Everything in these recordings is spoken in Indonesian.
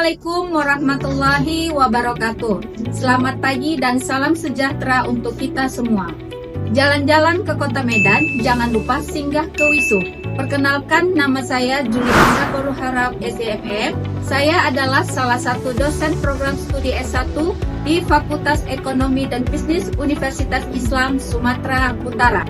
Assalamualaikum warahmatullahi wabarakatuh. Selamat pagi dan salam sejahtera untuk kita semua. Jalan-jalan ke kota Medan, jangan lupa singgah ke WISU. Perkenalkan, nama saya Juliana Boruharap SEMM. Saya adalah salah satu dosen program studi S1 di Fakultas Ekonomi dan Bisnis Universitas Islam Sumatera Utara.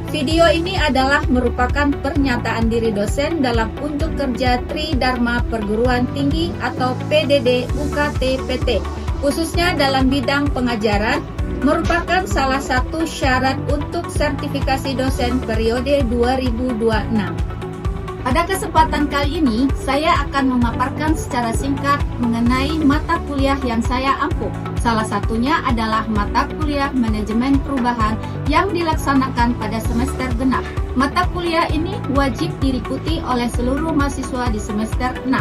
Video ini adalah merupakan pernyataan diri dosen dalam unjuk kerja Tridharma Perguruan Tinggi atau PDD UKT PT, khususnya dalam bidang pengajaran, merupakan salah satu syarat untuk sertifikasi dosen periode 2026. Pada kesempatan kali ini, saya akan memaparkan secara singkat mengenai mata kuliah yang saya ampuh. Salah satunya adalah mata kuliah Manajemen Perubahan yang dilaksanakan pada semester genap. Mata kuliah ini wajib diikuti oleh seluruh mahasiswa di semester 6.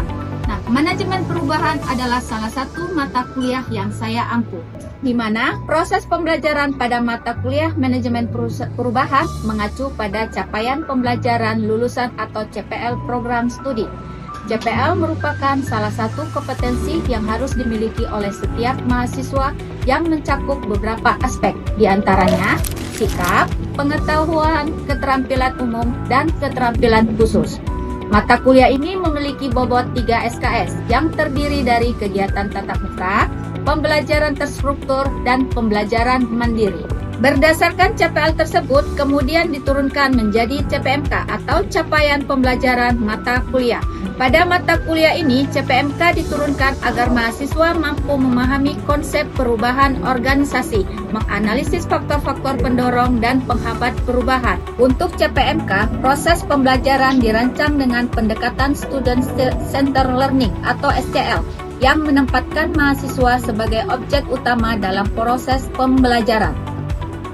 Nah, Manajemen Perubahan adalah salah satu mata kuliah yang saya ampuh, di mana proses pembelajaran pada mata kuliah Manajemen Perubahan mengacu pada capaian pembelajaran lulusan atau CPL program studi. CPL merupakan salah satu kompetensi yang harus dimiliki oleh setiap mahasiswa yang mencakup beberapa aspek, diantaranya sikap, pengetahuan, keterampilan umum, dan keterampilan khusus. Mata kuliah ini memiliki bobot 3 SKS yang terdiri dari kegiatan tatap muka, pembelajaran terstruktur, dan pembelajaran mandiri. Berdasarkan CPL tersebut, kemudian diturunkan menjadi CPMK atau capaian pembelajaran mata kuliah. Pada mata kuliah ini, CPMK diturunkan agar mahasiswa mampu memahami konsep perubahan organisasi, menganalisis faktor-faktor pendorong dan penghambat perubahan. Untuk CPMK, proses pembelajaran dirancang dengan pendekatan Student Center Learning atau SCL, yang menempatkan mahasiswa sebagai objek utama dalam proses pembelajaran.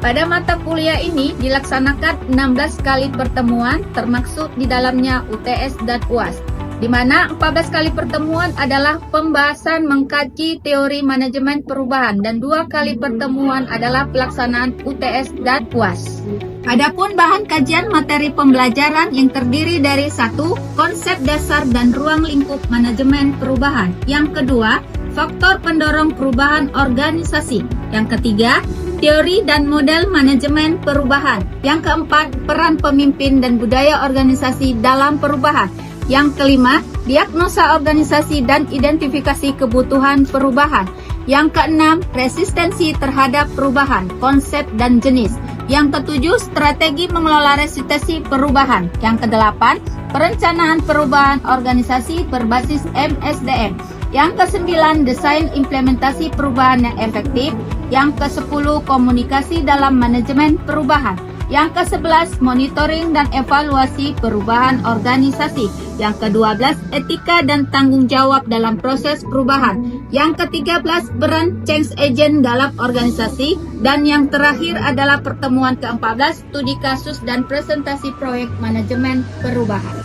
Pada mata kuliah ini dilaksanakan 16 kali pertemuan, termasuk di dalamnya UTS dan UAS, di mana 14 kali pertemuan adalah pembahasan mengkaji teori manajemen perubahan dan 2 kali pertemuan adalah pelaksanaan UTS dan UAS. Adapun bahan kajian materi pembelajaran yang terdiri dari 1. Konsep dasar dan ruang lingkup manajemen perubahan. Yang kedua, faktor pendorong perubahan organisasi. Yang ketiga, teori dan model manajemen perubahan. Yang keempat, peran pemimpin dan budaya organisasi dalam perubahan. Yang kelima, diagnosa organisasi dan identifikasi kebutuhan perubahan. Yang keenam, resistensi terhadap perubahan, konsep dan jenis. Yang ketujuh, strategi mengelola resistensi perubahan. Yang kedelapan, perencanaan perubahan organisasi berbasis MSDM. Yang kesembilan, desain implementasi perubahan yang efektif. Yang ke-10, komunikasi dalam manajemen perubahan. Yang ke-11, monitoring dan evaluasi perubahan organisasi. Yang ke-12, etika dan tanggung jawab dalam proses perubahan. Yang ke-13, peran change agent dalam organisasi. Dan yang terakhir adalah pertemuan ke-14, studi kasus dan presentasi proyek manajemen perubahan.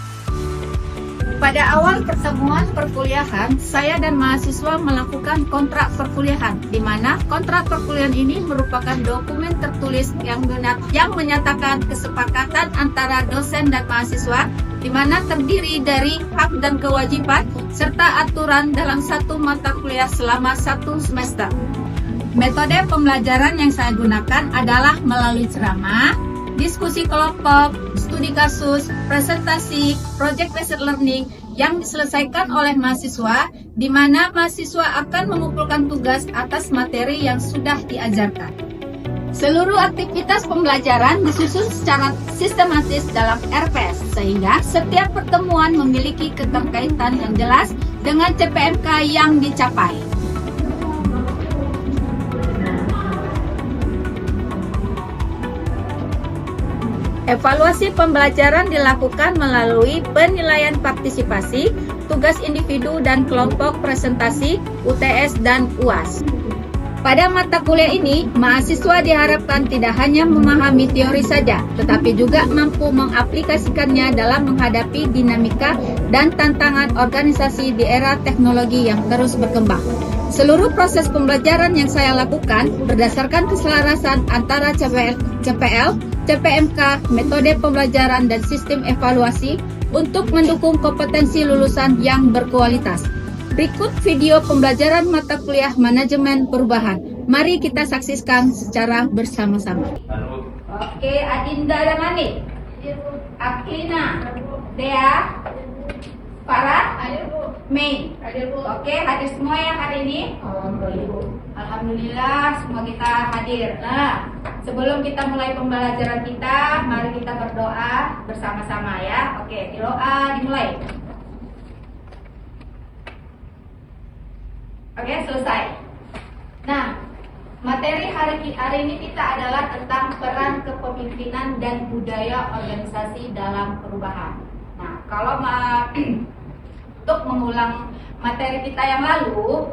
Pada awal pertemuan perkuliahan, saya dan mahasiswa melakukan kontrak perkuliahan, di mana kontrak perkuliahan ini merupakan dokumen tertulis yang menyatakan kesepakatan antara dosen dan mahasiswa, di mana terdiri dari hak dan kewajiban, serta aturan dalam satu mata kuliah selama 1 semester. Metode pembelajaran yang saya gunakan adalah melalui ceramah, diskusi kelompok, studi kasus, presentasi, project based learning yang diselesaikan oleh mahasiswa, di mana mahasiswa akan mengumpulkan tugas atas materi yang sudah diajarkan. Seluruh aktivitas pembelajaran disusun secara sistematis dalam RPS, sehingga setiap pertemuan memiliki keterkaitan yang jelas dengan CPMK yang dicapai. Evaluasi pembelajaran dilakukan melalui penilaian partisipasi, tugas individu dan kelompok presentasi, UTS dan UAS. Pada mata kuliah ini, mahasiswa diharapkan tidak hanya memahami teori saja, tetapi juga mampu mengaplikasikannya dalam menghadapi dinamika dan tantangan organisasi di era teknologi yang terus berkembang. Seluruh proses pembelajaran yang saya lakukan berdasarkan keselarasan antara CPL, CPMK, metode pembelajaran dan sistem evaluasi untuk mendukung kompetensi lulusan yang berkualitas. Berikut video pembelajaran mata kuliah Manajemen Perubahan. Mari kita saksikan secara bersama-sama. Oke, Adinda dan Ani. Aklina, Dea, Farah, Mei. Oke, hadir semua yang hari ini? Alhamdulillah, semua kita hadir. Nah, sebelum kita mulai pembelajaran kita, mari kita berdoa bersama-sama ya. Oke, doa dimulai. Oke, selesai. Nah, materi hari ini kita adalah tentang peran kepemimpinan dan budaya organisasi dalam perubahan. Nah, kalau untuk mengulang materi kita yang lalu,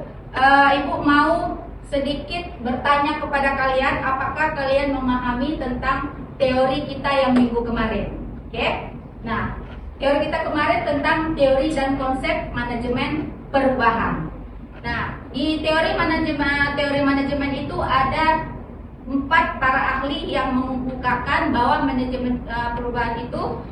Ibu mau sedikit bertanya kepada kalian, apakah kalian memahami tentang teori kita yang minggu kemarin? Oke? Nah, teori kita kemarin tentang teori dan konsep manajemen perubahan. Nah, di teori manajemen itu ada 4 para ahli yang mengemukakan bahwa manajemen perubahan itu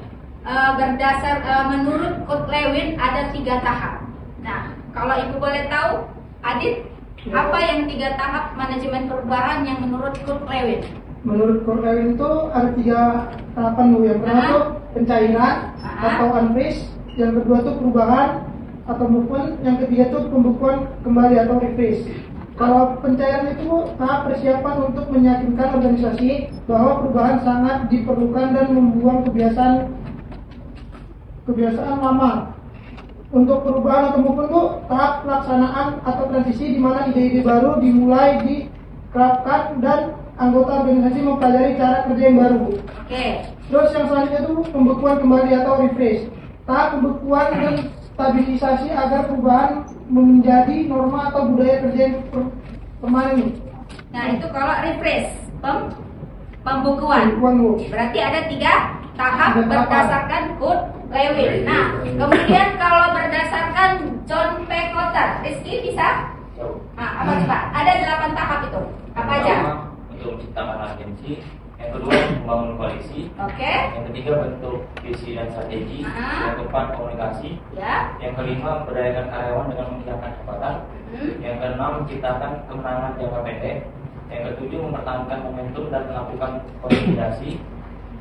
menurut Kurt Lewin ada 3 tahap. Nah, kalau Ibu boleh tahu, Adit, apa yang 3 tahap manajemen perubahan yang menurut Kurt Lewin? Menurut Kurt Lewin itu ada 3 tahapan, Bu. Yang pertama itu pencairan atau unfreeze, yang kedua itu perubahan atau movement, yang ketiga itu pembukuan kembali atau refresh. Kalau pencairan itu tahap persiapan untuk meyakinkan organisasi bahwa perubahan sangat diperlukan dan membuang kebiasaan lama. Untuk perubahan atau movement itu tahap pelaksanaan atau transisi di mana ide-ide baru dimulai diterapkan dan anggota organisasi mempelajari cara kerja yang baru. Oke. Terus yang selanjutnya itu pembekuan kembali atau refresh. Tahap pembekuan dan stabilisasi agar perubahan menjadi norma atau budaya kerja yang permanen. Nah, itu kalau refresh, pembukuan. Berarti ada 3 tahap berdasarkan Kurt Lewin. Nah, kemudian kalau berdasarkan John P. Kotter, Rizky bisa? Nah, apa coba? Ada 8 tahap itu. Apa aja? Untuk menciptakan agensi. Yang kedua, membangun koalisi. Oke. Yang ketiga, bentuk visi dan strategi. Yang keempat, komunikasi. Ya. Yang kelima, memberdayakan karyawan dengan menghilangkan hambatan. Yang keenam, menciptakan kemenangan jangka pendek. Yang ketujuh, mempertahankan momentum dan melakukan konsolidasi.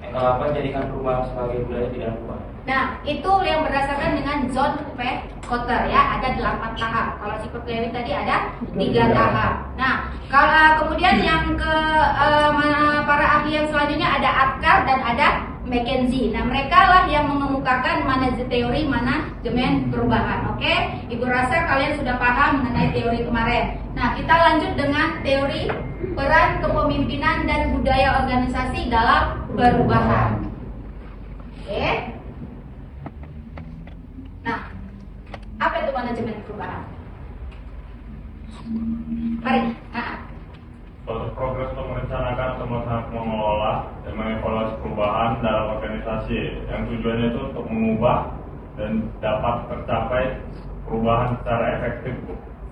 Yang ke-8, jadikan perubahan sebagai budaya tidak berubah. Nah, itu yang berdasarkan dengan John P. Kotter ya, ada 8 tahap. Kalau si Kurt Lewin tadi ada 3 tahap. Nah, kalau kemudian yang ke para ahli yang selanjutnya ada Atkar dan ada McKenzie. Nah, mereka lah yang mengemukakan teori manajemen perubahan. Oke, Ibu rasa kalian sudah paham mengenai teori kemarin. Nah, kita lanjut dengan teori peran kepemimpinan dan budaya organisasi dalam perubahan. Oke. Nah, apa itu manajemen perubahan? Mari. Suatu progres untuk merencanakan atau mengelola dan mengevaluasi perubahan dalam organisasi yang tujuannya itu untuk mengubah dan dapat tercapai perubahan secara efektif,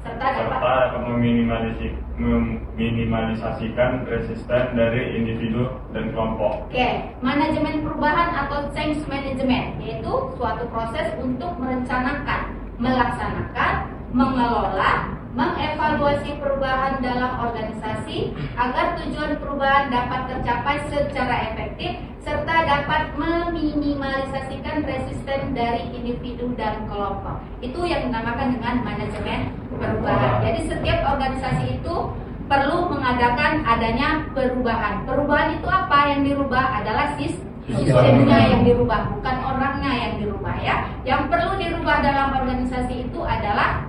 serta dapat meminimalisasikan resisten dari individu dan kelompok. Oke, manajemen perubahan atau change management yaitu suatu proses untuk merencanakan, melaksanakan, mengelola, mengevaluasi perubahan dalam organisasi agar tujuan perubahan dapat tercapai secara efektif serta dapat meminimalisasikan resisten dari individu dan kelompok. Itu yang dinamakan dengan manajemen perubahan. Jadi setiap organisasi itu perlu mengadakan adanya perubahan. Perubahan itu apa yang dirubah adalah sistemnya yang dirubah, bukan orangnya yang dirubah ya. Yang perlu dirubah dalam organisasi itu adalah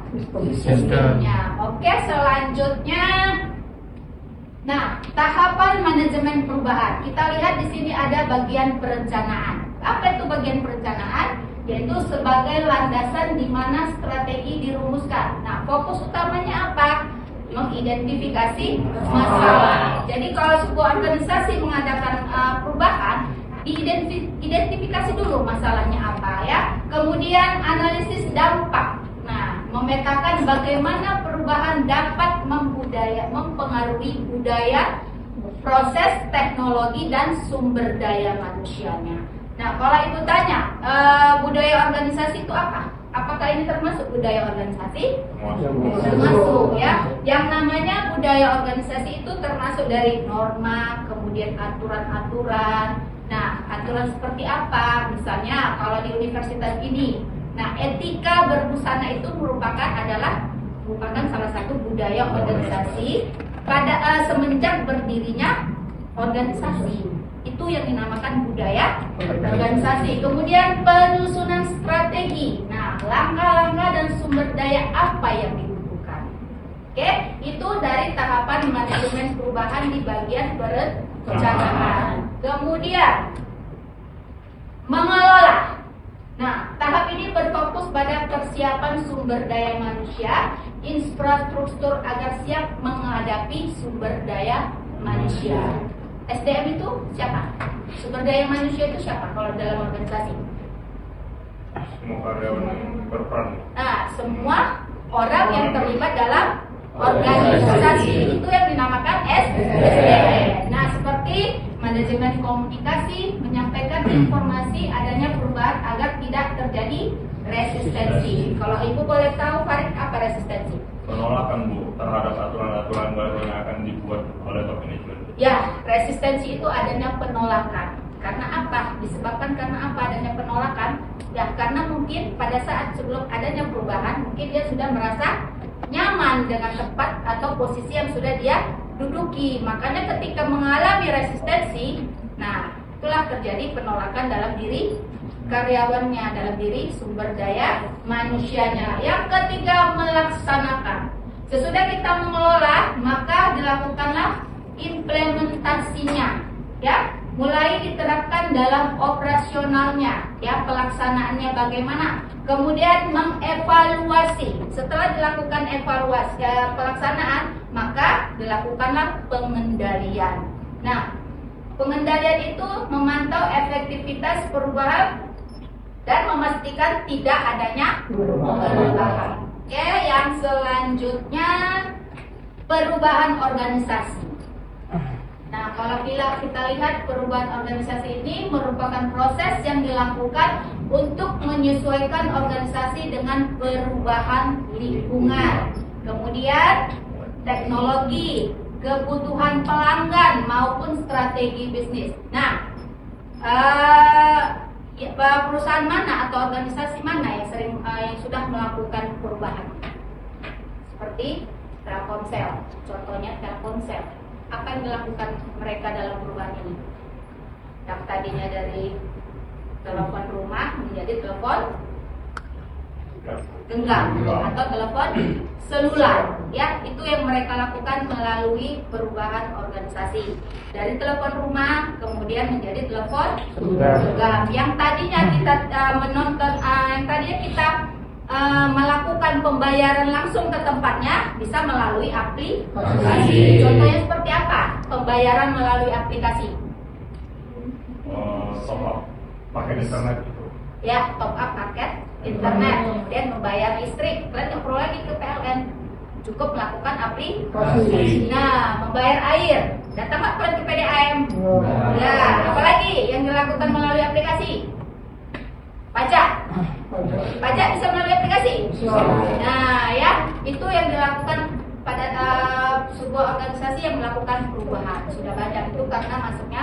sistemnya. Oke, selanjutnya. Nah, tahapan manajemen perubahan. Kita lihat di sini ada bagian perencanaan. Apa itu bagian perencanaan? Yaitu sebagai landasan di mana strategi dirumuskan. Nah, fokus utamanya apa? Mengidentifikasi masalah. Jadi kalau sebuah organisasi mengadakan perubahan, diidentifikasi dulu masalahnya apa ya. Kemudian analisis dampak. Nah, memetakan bagaimana perubahan dapat mempengaruhi budaya, proses, teknologi, dan sumber daya manusianya. Nah, kalau Ibu tanya, budaya organisasi itu apa? Apakah ini termasuk budaya organisasi? Termasuk. Termasuk ya. Yang namanya budaya organisasi itu termasuk dari norma, kemudian aturan-aturan. Nah, aturan seperti apa? Misalnya kalau di universitas ini, nah etika berbusana itu merupakan salah satu budaya organisasi pada semenjak berdirinya organisasi. Itu yang dinamakan budaya organisasi. Kemudian penyusunan strategi. Nah, langkah-langkah dan sumber daya apa yang dibutuhkan. Oke, itu dari tahapan manajemen perubahan di bagian perencanaan. Kemudian mengelola. Nah, tahap ini berfokus pada persiapan sumber daya manusia, infrastruktur agar siap menghadapi sumber daya manusia. SDM itu siapa? Sumber daya manusia itu siapa kalau dalam organisasi? Semua karyawan yang berperan. Nah, semua orang yang terlibat dalam organisasi itu yang dinamakan SDM. Nah, seperti manajemen komunikasi, menyampaikan informasi adanya perubahan agar tidak terjadi resistensi. Kalau Ibu boleh tahu, Farid, apa resistensi? Penolakan, Bu, terhadap aturan-aturan baru yang akan dibuat oleh top management. Ya, resistensi itu adanya penolakan. Karena apa? Disebabkan karena apa adanya penolakan? Ya, karena mungkin pada saat sebelum adanya perubahan, mungkin dia sudah merasa nyaman dengan tempat atau posisi yang sudah dia duduki. Makanya ketika mengalami resistensi, nah itulah terjadi penolakan dalam diri karyawannya, dalam diri sumber daya manusianya. Yang ketiga, melaksanakan. Sesudah kita mengelola, maka dilakukanlah implementasinya, ya, mulai diterapkan dalam operasionalnya, ya, pelaksanaannya bagaimana. Kemudian mengevaluasi. Setelah dilakukan evaluasi pelaksanaan, maka dilakukanlah pengendalian. Nah, pengendalian itu memantau efektivitas perubahan dan memastikan tidak adanya perubahan. Oke, yang selanjutnya perubahan organisasi. Nah, kalau kita lihat perubahan organisasi ini merupakan proses yang dilakukan untuk menyesuaikan organisasi dengan perubahan lingkungan, kemudian teknologi, kebutuhan pelanggan maupun strategi bisnis. Nah, perusahaan mana atau organisasi mana yang sudah melakukan perubahan? Seperti Telkomsel, contohnya Telkomsel. Apa yang dilakukan mereka dalam perubahan ini? Yang tadinya dari telepon rumah menjadi telepon genggam atau telepon selular, ya, itu yang mereka lakukan melalui perubahan organisasi. Dari telepon rumah kemudian menjadi telepon genggam. Yang tadinya kita melakukan pembayaran langsung ke tempatnya bisa melalui aplikasi. Contohnya seperti apa? Pembayaran melalui aplikasi. Top up pakai internet itu. Ya, top up paket internet, kemudian membayar listrik. Kalian nggak perlu lagi ke PLN, cukup melakukan aplikasi. Nah, membayar air, datang nggak kalian ke PDAM? Ya, apalagi yang dilakukan melalui aplikasi? Pajak bisa melalui aplikasi. Nah, ya, itu yang dilakukan pada sebuah organisasi yang melakukan perubahan. Sudah banyak itu karena masuknya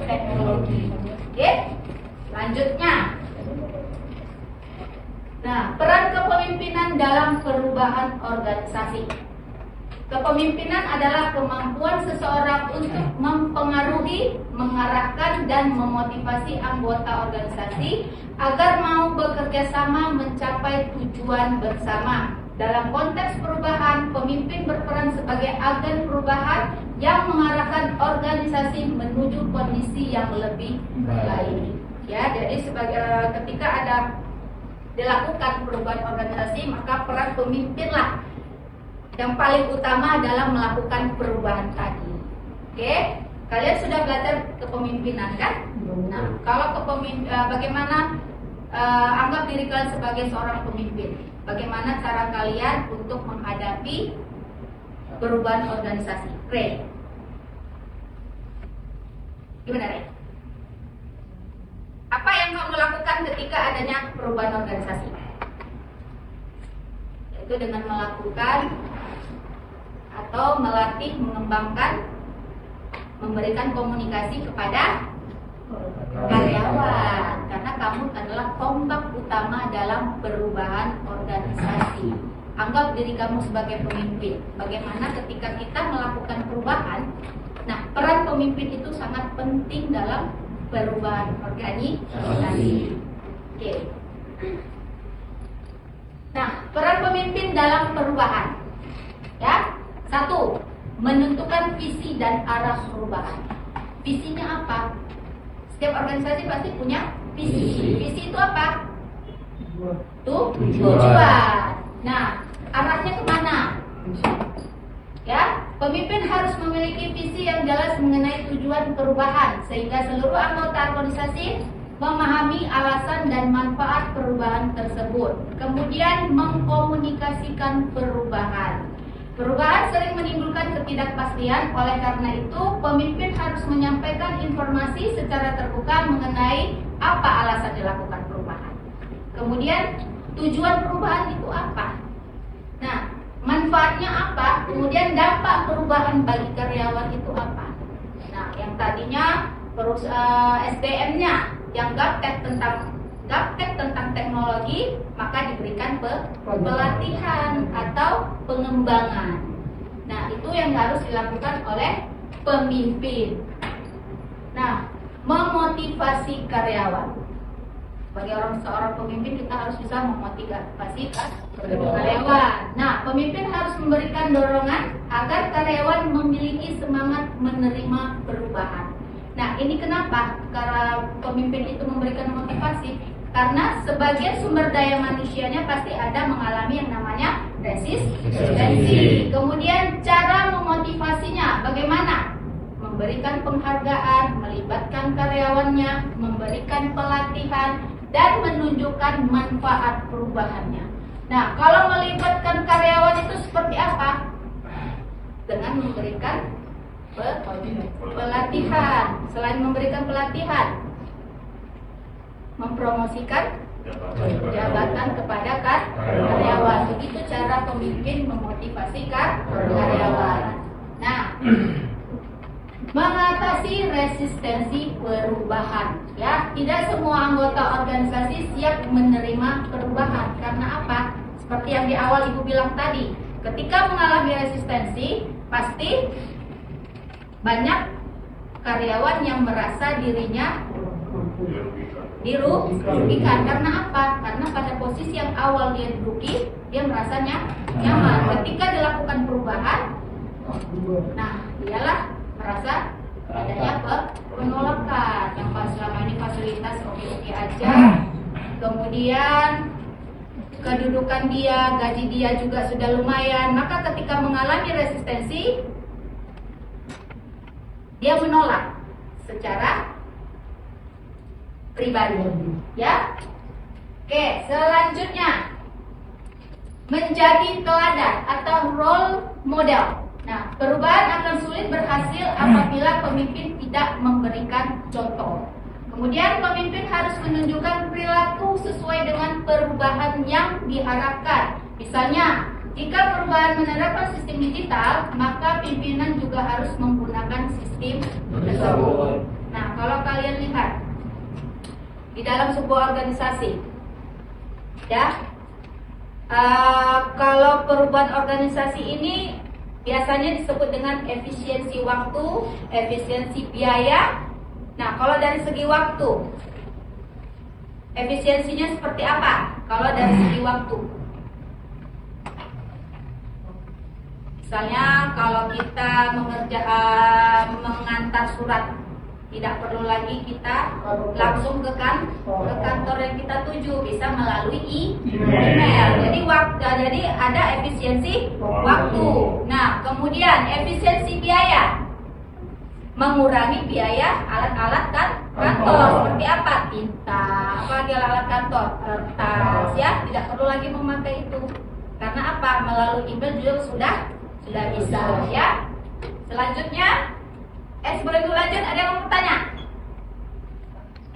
teknologi. Oke, lanjutnya. Nah, peran kepemimpinan dalam perubahan organisasi. Kepemimpinan adalah kemampuan seseorang untuk mempengaruhi, mengarahkan, dan memotivasi anggota organisasi agar mau bekerja sama mencapai tujuan bersama. Dalam konteks perubahan, pemimpin berperan sebagai agen perubahan yang mengarahkan organisasi menuju kondisi yang lebih baik. Ya, jadi ketika ada dilakukan perubahan organisasi, maka peran pemimpinlah yang paling utama dalam melakukan perubahan tadi. Oke, kalian sudah belajar kepemimpinan kan? Nah, kalau bagaimana anggap diri kalian sebagai seorang pemimpin? Bagaimana cara kalian untuk menghadapi perubahan organisasi? Ray, gimana Ray? Apa yang kamu lakukan ketika adanya perubahan organisasi? Itu dengan melakukan atau melatih, mengembangkan, memberikan komunikasi kepada karyawan, karena kamu adalah tonggak utama dalam perubahan organisasi. Anggap diri kamu sebagai pemimpin. Bagaimana ketika kita melakukan perubahan, nah peran pemimpin itu sangat penting dalam perubahan organisasi. Oke. Nah, peran pemimpin dalam perubahan, ya. 1. Menentukan visi dan arah perubahan. Visinya apa? Setiap organisasi pasti punya visi. Visi itu apa? Tujuan. Nah, arahnya kemana? Ya, pemimpin harus memiliki visi yang jelas mengenai tujuan perubahan sehingga seluruh anggota organisasi memahami alasan dan manfaat perubahan tersebut. Kemudian mengkomunikasikan perubahan. Perubahan sering menimbulkan ketidakpastian, oleh karena itu pemimpin harus menyampaikan informasi secara terbuka mengenai apa alasan dilakukan perubahan. Kemudian tujuan perubahan itu apa? Nah, manfaatnya apa? Kemudian dampak perubahan bagi karyawan itu apa? Nah, yang tadinya SDM-nya yang gaptek tentang teknologi, maka diberikan pelatihan atau pengembangan. Nah, itu yang harus dilakukan oleh pemimpin. Nah, memotivasi karyawan. Sebagai seorang pemimpin, kita harus bisa memotivasi karyawan. Nah, pemimpin harus memberikan dorongan agar karyawan memiliki semangat menerima perubahan. Nah, ini kenapa? Karena pemimpin itu memberikan motivasi. Karena sebagian sumber daya manusianya pasti ada mengalami yang namanya resistensi. Kemudian cara memotivasinya bagaimana? Memberikan penghargaan, melibatkan karyawannya, memberikan pelatihan, dan menunjukkan manfaat perubahannya. Nah, kalau melibatkan karyawan itu seperti apa? Dengan memberikan pelatihan. Selain memberikan pelatihan, mempromosikan jabatan kepada karyawan. Begitu cara pemimpin memotivasi karyawan. Nah, mengatasi resistensi perubahan. Ya, tidak semua anggota organisasi siap menerima perubahan. Karena apa? Seperti yang di awal Ibu bilang tadi, ketika mengalami resistensi, pasti banyak karyawan yang merasa dirinya dirugikan. Karena apa? Karena pada posisi yang awal dia duduki, dia merasanya nyaman. Ketika dilakukan perubahan, nah dialah merasa adanya penolakan. Yang pas selama ini fasilitas oke-oke aja, kemudian kedudukan dia, gaji dia juga sudah lumayan, maka ketika mengalami resistensi, dia menolak secara pribadi, ya. Oke, selanjutnya menjadi teladan atau role model. Nah, perubahan akan sulit berhasil apabila pemimpin tidak memberikan contoh. Kemudian pemimpin harus menunjukkan perilaku sesuai dengan perubahan yang diharapkan. Misalnya, jika perubahan menerapkan sistem digital, maka pimpinan juga harus menggunakan sistem tersebut. Nah, kalau kalian lihat di dalam sebuah organisasi, ya, kalau perubahan organisasi ini biasanya disebut dengan efisiensi waktu, efisiensi biaya. Nah, kalau dari segi waktu, efisiensinya seperti apa? Kalau dari segi waktu, misalnya kalau kita mengantar surat, tidak perlu lagi kita langsung ke kantor yang kita tuju, bisa melalui email. Jadi ada efisiensi waktu. Nah, kemudian efisiensi biaya, mengurangi biaya alat-alat kantor. Seperti apa? Tinta, apa lagi alat kantor, kertas, ya, tidak perlu lagi memakai itu. Karena apa? Melalui email juga sudah bisa, ya. Selanjutnya, sebelum lanjut, ada yang mau bertanya?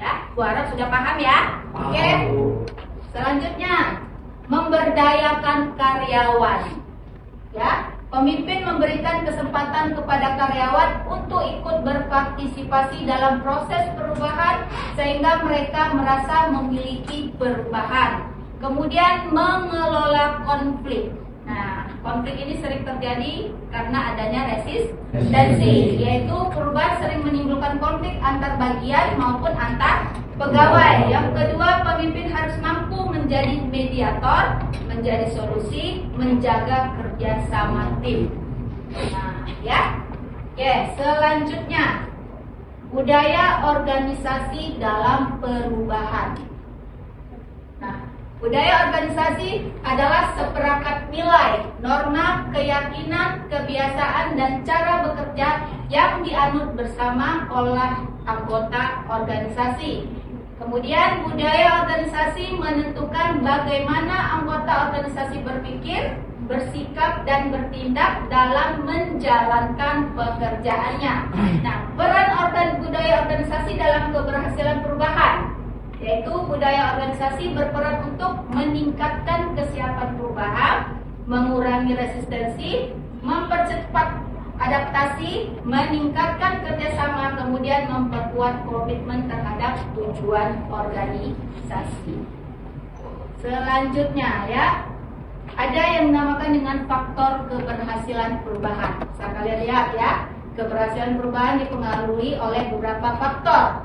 Ya, Bu harap sudah paham ya. Oke. Selanjutnya, memberdayakan karyawan. Ya, pemimpin memberikan kesempatan kepada karyawan untuk ikut berpartisipasi dalam proses perubahan sehingga mereka merasa memiliki perubahan. Kemudian mengelola konflik. Nah, konflik ini sering terjadi karena adanya resistensi, yaitu perubahan sering menimbulkan konflik antar bagian maupun antar pegawai. Yang kedua, pemimpin harus mampu menjadi mediator, menjadi solusi, menjaga kerjasama tim. Nah, ya. Oke, selanjutnya budaya organisasi dalam perubahan. Nah, budaya organisasi adalah seperangkat nilai, norma, keyakinan, kebiasaan, dan cara bekerja yang dianut bersama oleh anggota organisasi. Kemudian budaya organisasi menentukan bagaimana anggota organisasi berpikir, bersikap, dan bertindak dalam menjalankan pekerjaannya. Nah, peran budaya organisasi dalam keberhasilan perubahan, yaitu budaya organisasi berperan untuk meningkatkan kesiapan perubahan, mengurangi resistensi, mempercepat adaptasi, meningkatkan kerjasama, kemudian memperkuat komitmen terhadap tujuan organisasi. Selanjutnya ya, ada yang dinamakan dengan faktor keberhasilan perubahan. Kalian lihat ya, keberhasilan perubahan dipengaruhi oleh beberapa faktor,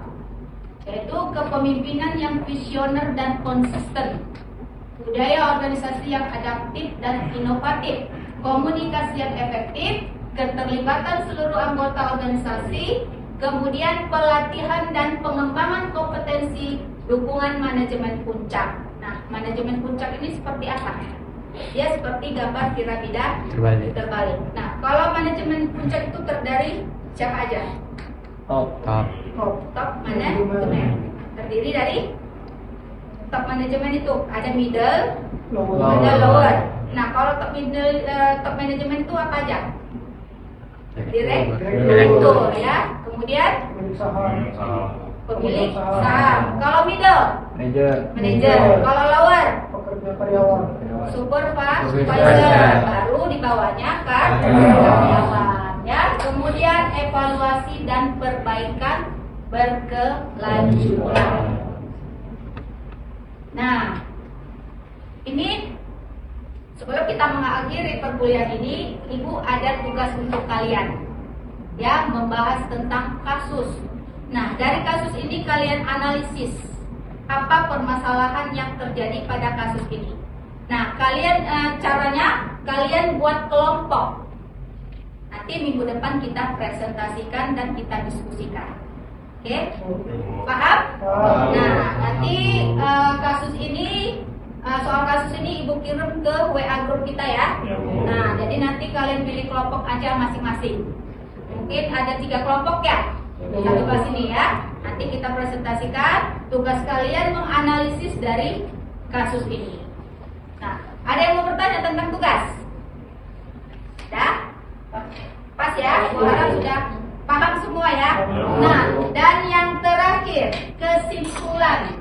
yaitu kepemimpinan yang visioner dan konsisten, budaya organisasi yang adaptif dan inovatif, komunikasi yang efektif, keterlibatan seluruh anggota organisasi, kemudian pelatihan dan pengembangan kompetensi, dukungan manajemen puncak. Nah, manajemen puncak ini seperti apa? Dia seperti gambar piramida terbalik. Nah, kalau manajemen puncak itu terdiri siapa aja? Top manajemen. Terdiri dari top manajemen itu ada middle, ada lower. Nah, kalau top manajemen itu apa aja? Direktur ya. Kemudian pemilik saham. Kalau middle, manager. Kalau lower, pekerja karyawan. Supervisor. Baru di bawahnya kan karyawan ya. Kemudian evaluasi dan perbaikan berkelanjutan. Nah, ini sebelum kita mengakhiri perkuliahan ini, Ibu ada tugas untuk kalian, ya, membahas tentang kasus. Nah, dari kasus ini kalian analisis apa permasalahan yang terjadi pada kasus ini. Nah, caranya kalian buat kelompok. Nanti minggu depan kita presentasikan dan kita diskusikan. Oke? Paham? Nah, nanti soal kasus ini Ibu kirim ke WA grup kita ya. Nah, jadi nanti kalian pilih kelompok aja masing-masing. Mungkin ada 3 kelompok ya. Satu kelas ini ya. Nanti kita presentasikan. Tugas kalian menganalisis dari kasus ini. Nah, ada yang mau bertanya tentang tugas? Sudah? Pas ya? Gua harap sudah paham semua ya. Nah, dan yang terakhir, kesimpulan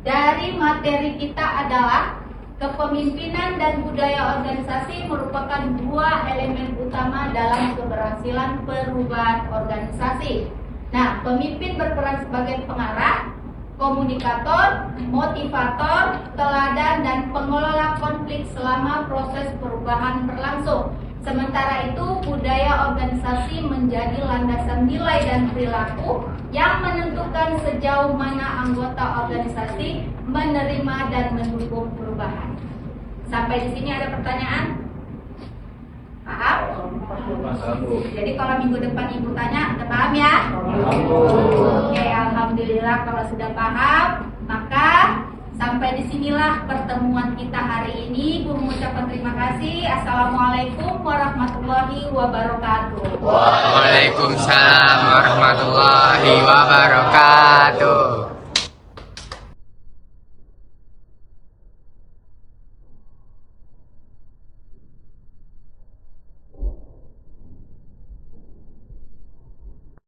dari materi kita adalah kepemimpinan dan budaya organisasi merupakan 2 elemen utama dalam keberhasilan perubahan organisasi. Nah, pemimpin berperan sebagai pengarah, komunikator, motivator, teladan, dan pengelola konflik selama proses perubahan berlangsung. Sementara itu, budaya organisasi menjadi landasan nilai dan perilaku yang menentukan sejauh mana anggota organisasi menerima dan mendukung perubahan. Sampai di sini ada pertanyaan? Paham? Jadi kalau minggu depan Ibu tanya, udah paham ya? Oke, alhamdulillah kalau sudah paham, maka sampai disinilah pertemuan kita hari ini. Ibu mengucapkan terima kasih. Assalamualaikum warahmatullahi wabarakatuh. Waalaikumsalam warahmatullahi wabarakatuh.